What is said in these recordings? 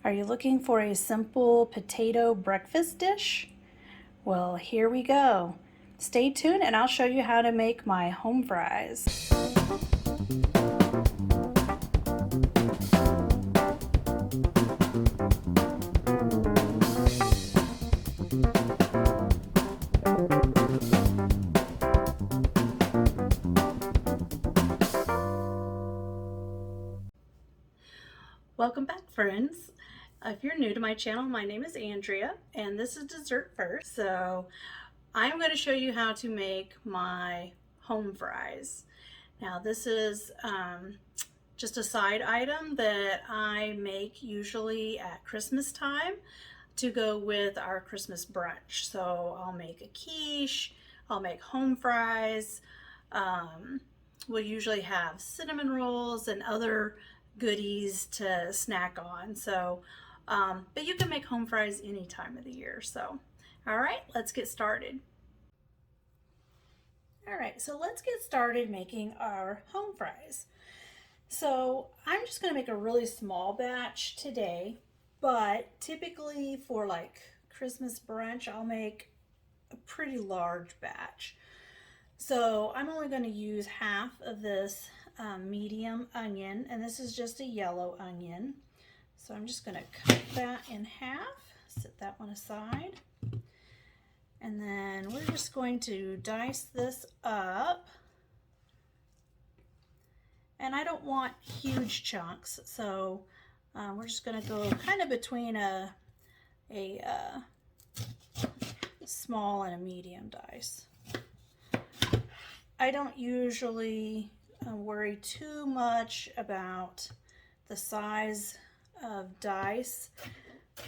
Are you looking for a simple potato breakfast dish? Well, here we go. Stay tuned and I'll show you how to make my home fries. Welcome back, friends. If you're new to my channel, my name is Andrea and this is Dessert First. So I'm going to show you how to make my home fries. Now this is just a side item that I make usually at Christmas time to go with our Christmas brunch. So I'll make a quiche, I'll make home fries. We'll usually have cinnamon rolls and other goodies to snack on. So, but you can make home fries any time of the year. So, all right, let's get started. All right, so let's get started making our home fries. So I'm just gonna make a really small batch today, but typically for like Christmas brunch, I'll make a pretty large batch. So I'm only gonna use half of this medium onion, and this is just a yellow onion. So I'm just gonna cut that in half, set that one aside. And then we're just going to dice this up. And I don't want huge chunks, so we're just going to go kind of between a small and a medium dice. I don't usually worry too much about the size of dice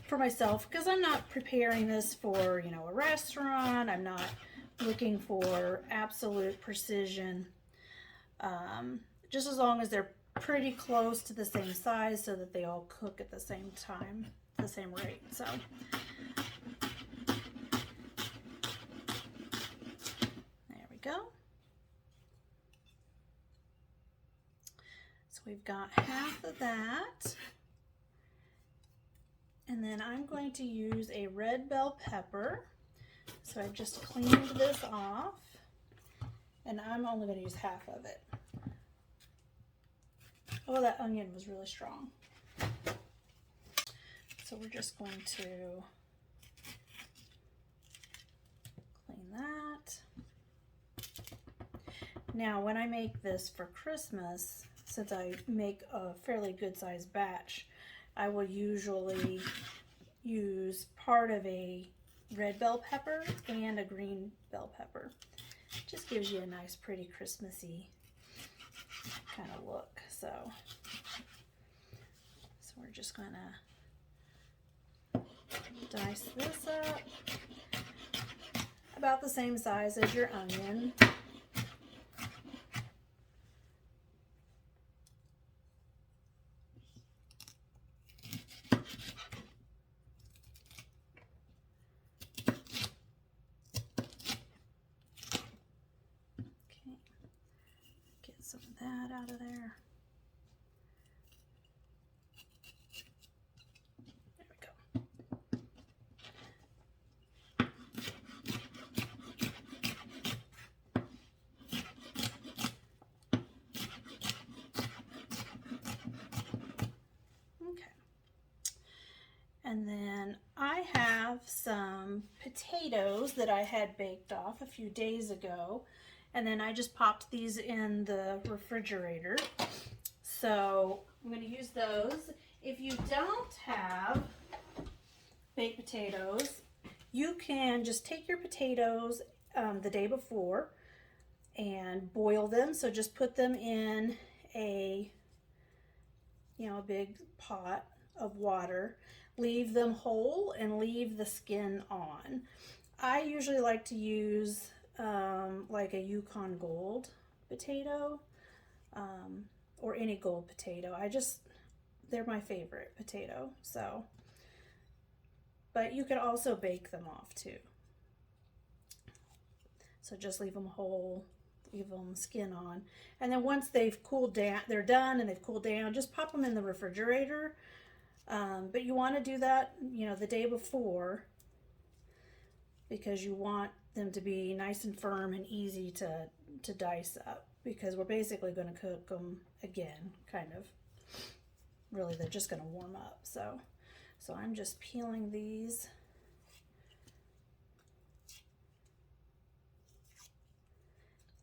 for myself because I'm not preparing this for, a restaurant. I'm not looking for absolute precision. Just as long as they're pretty close to the same size so that they all cook at the same time, the same rate. So there we go. So we've got half of that. And then I'm going to use a red bell pepper. So I just cleaned this off and I'm only going to use half of it. Oh, that onion was really strong. So we're just going to clean that. Now, when I make this for Christmas, since I make a fairly good sized batch, I will usually use part of a red bell pepper and a green bell pepper. It just gives you a nice, pretty Christmassy kind of look. So we're just gonna dice this up about the same size as your onion. Okay, get some of that out of there. And then I have some potatoes that I had baked off a few days ago. And then I just popped these in the refrigerator. So I'm going to use those. If you don't have baked potatoes, you can just take your potatoes the day before and boil them. So just put them in a big pot of water. Leave them whole and leave the skin on. I usually like to use like a Yukon Gold potato or any gold potato. They're my favorite potato. So, but you could also bake them off too. So just leave them whole, leave them skin on. And then once they've cooled down, they're done and they've cooled down, just pop them in the refrigerator But you want to do that, you know, the day before, because you want them to be nice and firm and easy to dice up, because we're basically going to cook them again, kind of. Really, they're just going to warm up. So I'm just peeling these.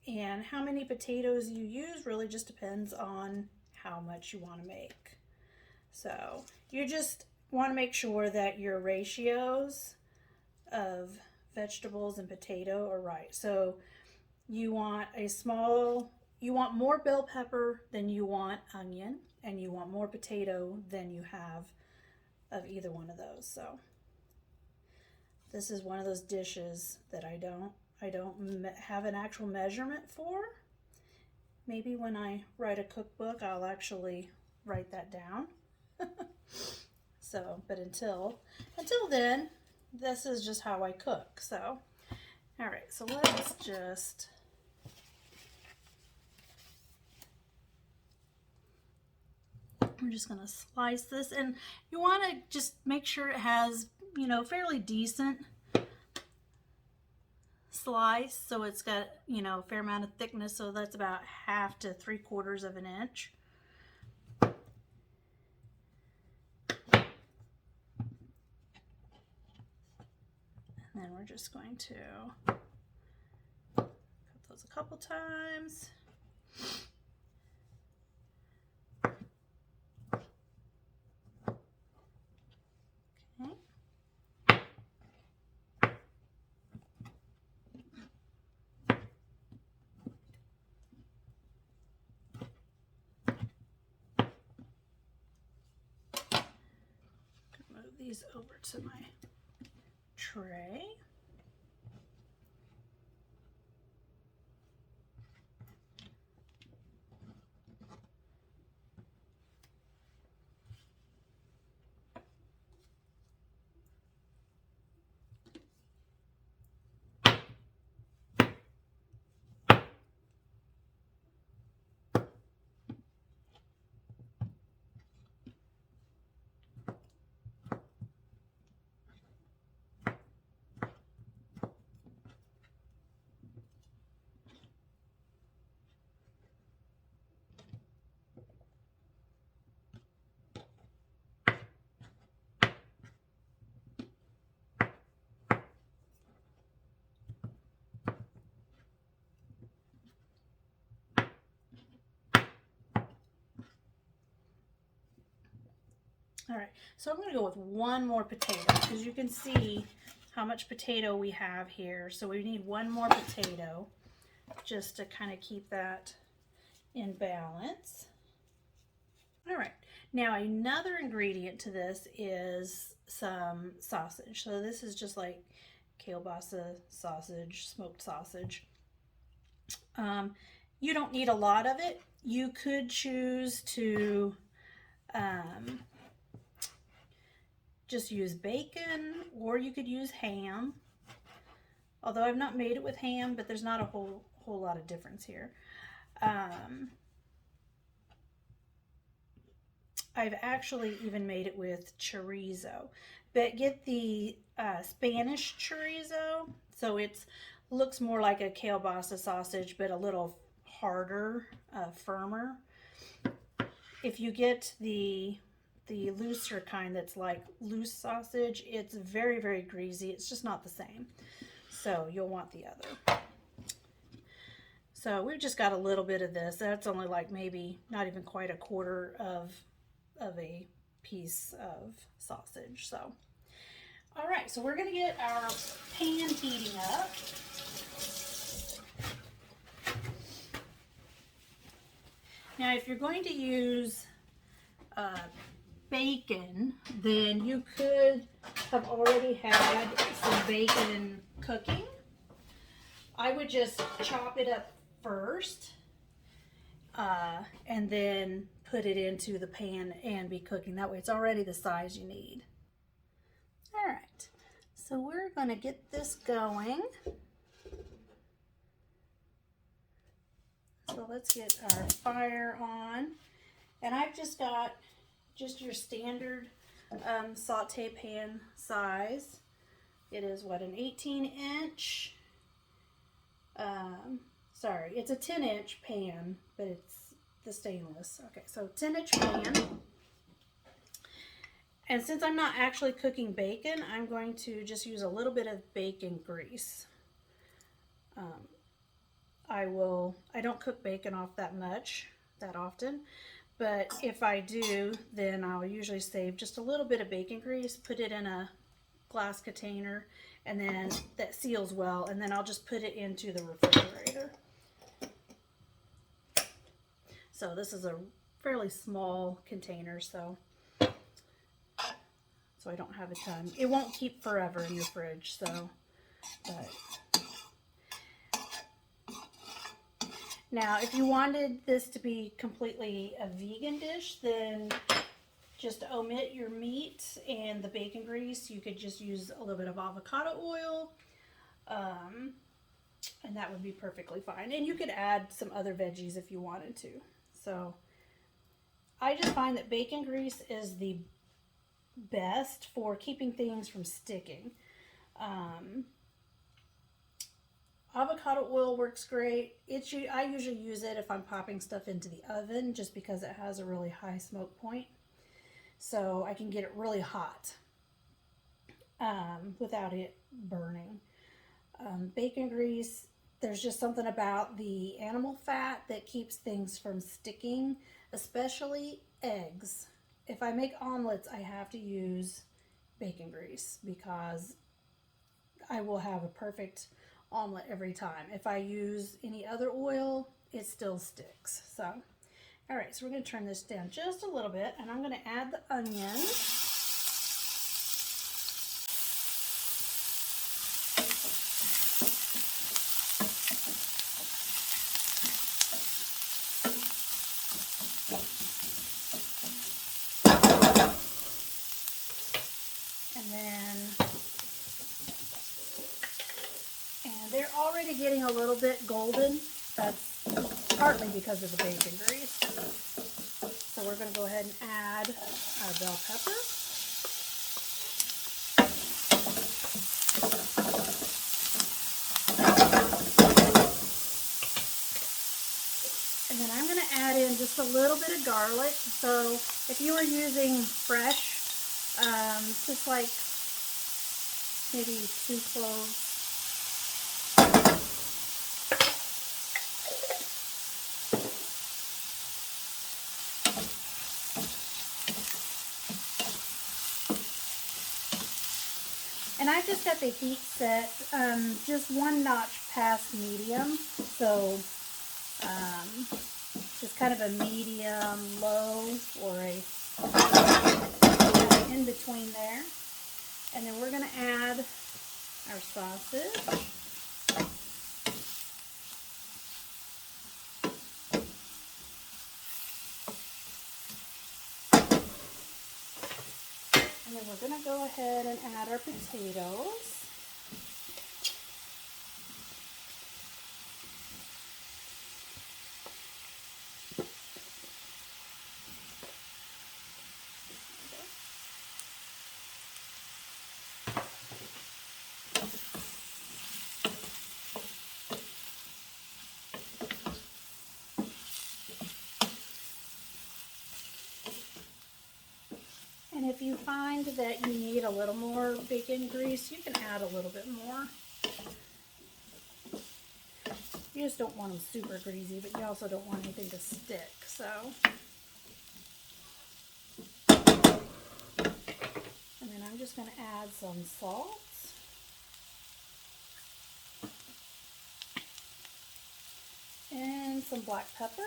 And how many potatoes you use really just depends on how much you want to make. So you just want to make sure that your ratios of vegetables and potato are right. So you want you want more bell pepper than you want onion, and you want more potato than you have of either one of those. So this is one of those dishes that I don't have an actual measurement for. Maybe when I write a cookbook, I'll actually write that down. So, but until then, this is just how I cook. So, all right, so let's just we're just going to slice this, and you want to just make sure it has, you know, fairly decent slice, so it's got, you know, a fair amount of thickness, so that's about 1/2 to 3/4 of an inch. And then we're just going to cut those a couple times. Okay. Move these over to my tray. All right, so I'm going to go with one more potato, because you can see how much potato we have here. So we need one more potato just to kind of keep that in balance. All right, now another ingredient to this is some sausage. So this is just like kielbasa sausage, smoked sausage. You don't need a lot of it. You could choose to just use bacon, or you could use ham. Although I've not made it with ham, but there's not a whole lot of difference here. I've actually even made it with chorizo, but get the Spanish chorizo, so it looks more like a kielbasa sausage, but a little harder, firmer. If you get the looser kind that's like loose sausage, it's very, very greasy. It's just not the same. So you'll want the other. So we've just got a little bit of this. That's only like maybe not even quite 1/4 of a piece of sausage. So, all right, so we're gonna get our pan heating up. Now, if you're going to use bacon, then you could have already had some bacon cooking. I would just chop it up first and then put it into the pan and be cooking. That way it's already the size you need. All right, so we're going to get this going. So let's get our fire on. And I've just got your standard saute pan size. It is what, an 18-inch? Sorry, it's a 10-inch pan, but it's the stainless. Okay, so 10-inch pan. And since I'm not actually cooking bacon, I'm going to just use a little bit of bacon grease. I don't cook bacon off that often, but if I do, then I'll usually save just a little bit of bacon grease, put it in a glass container, and then that seals well, and then I'll just put it into the refrigerator. So this is a fairly small container, so I don't have a ton. It won't keep forever in your fridge, so, but. Now, if you wanted this to be completely a vegan dish, then just omit your meat and the bacon grease. You could just use a little bit of avocado oil, and that would be perfectly fine. And you could add some other veggies if you wanted to. So I just find that bacon grease is the best for keeping things from sticking. Avocado oil works great. I usually use it if I'm popping stuff into the oven just because it has a really high smoke point. So I can get it really hot without it burning. Bacon grease, there's just something about the animal fat that keeps things from sticking, especially eggs. If I make omelets, I have to use bacon grease because I will have a perfect omelet every time. If I use any other oil, it still sticks. So, all right, so we're going to turn this down just a little bit, and I'm going to add the onions. And they're already getting a little bit golden. That's partly because of the bacon grease. So we're going to go ahead and add our bell pepper. And then I'm going to add in just a little bit of garlic. So if you were using fresh, just like maybe 2 cloves. And I just got the heat set just 1 notch past medium, so just kind of a medium low or a in between there. And then we're going to add our sausage. And then we're going to go ahead and add our potatoes. And if you find that you need a little more bacon grease, you can add a little bit more. You just don't want them super greasy, but you also don't want anything to stick, so. And then I'm just going to add some salt. And some black pepper.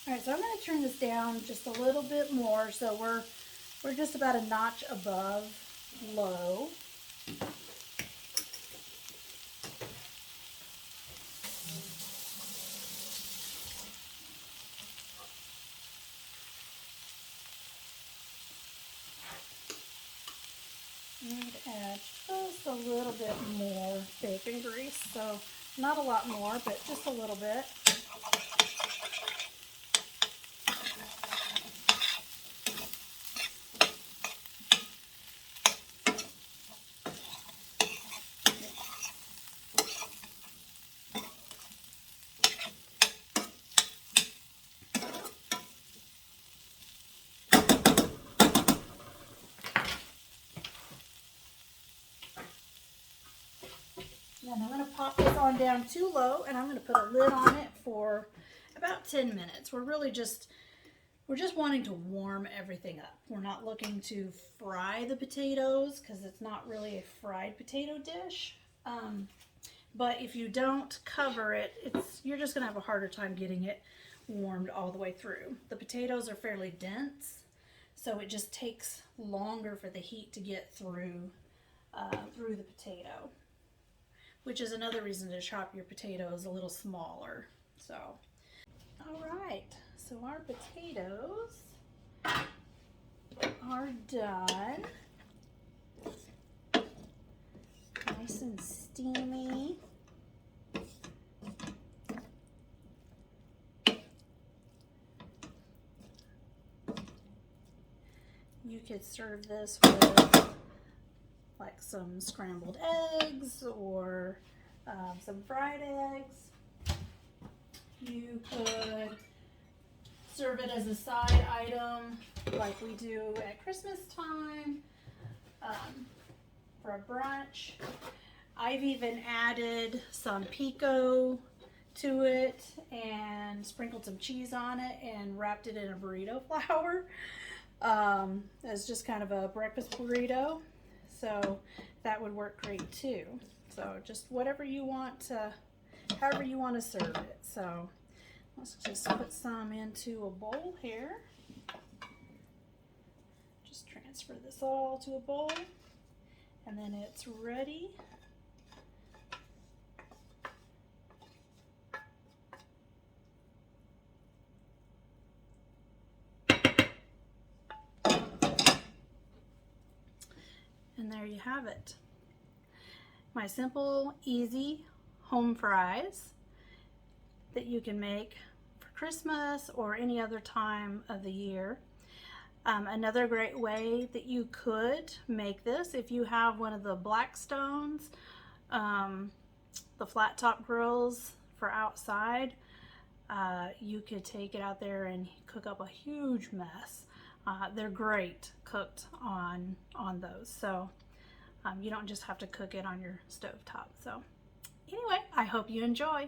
Alright, so I'm going to turn this down just a little bit more, so we're just about a notch above low. little bit more bacon grease, so not a lot more, but just a little bit. And I'm going to pop this on down too low, and I'm going to put a lid on it for about 10 minutes. We're just wanting to warm everything up. We're not looking to fry the potatoes because it's not really a fried potato dish. But if you don't cover it, you're just going to have a harder time getting it warmed all the way through. The potatoes are fairly dense, so it just takes longer for the heat to get through the potato, which is another reason to chop your potatoes a little smaller. So, all right, so our potatoes are done. Nice and steamy. You could serve this with like some scrambled eggs or some fried eggs. You could serve it as a side item like we do at Christmas time for a brunch. I've even added some pico to it and sprinkled some cheese on it and wrapped it in a burrito flour as just kind of a breakfast burrito. So that would work great too. So just whatever you want to, however you want to serve it. So let's just put some into a bowl here. Just transfer this all to a bowl, and then it's ready. And there you have it. My simple, easy home fries that you can make for Christmas or any other time of the year. Another great way that you could make this, if you have one of the Blackstones, the flat top grills for outside, you could take it out there and cook up a huge mess. They're great cooked on those, so you don't just have to cook it on your stove top. So anyway, I hope you enjoy.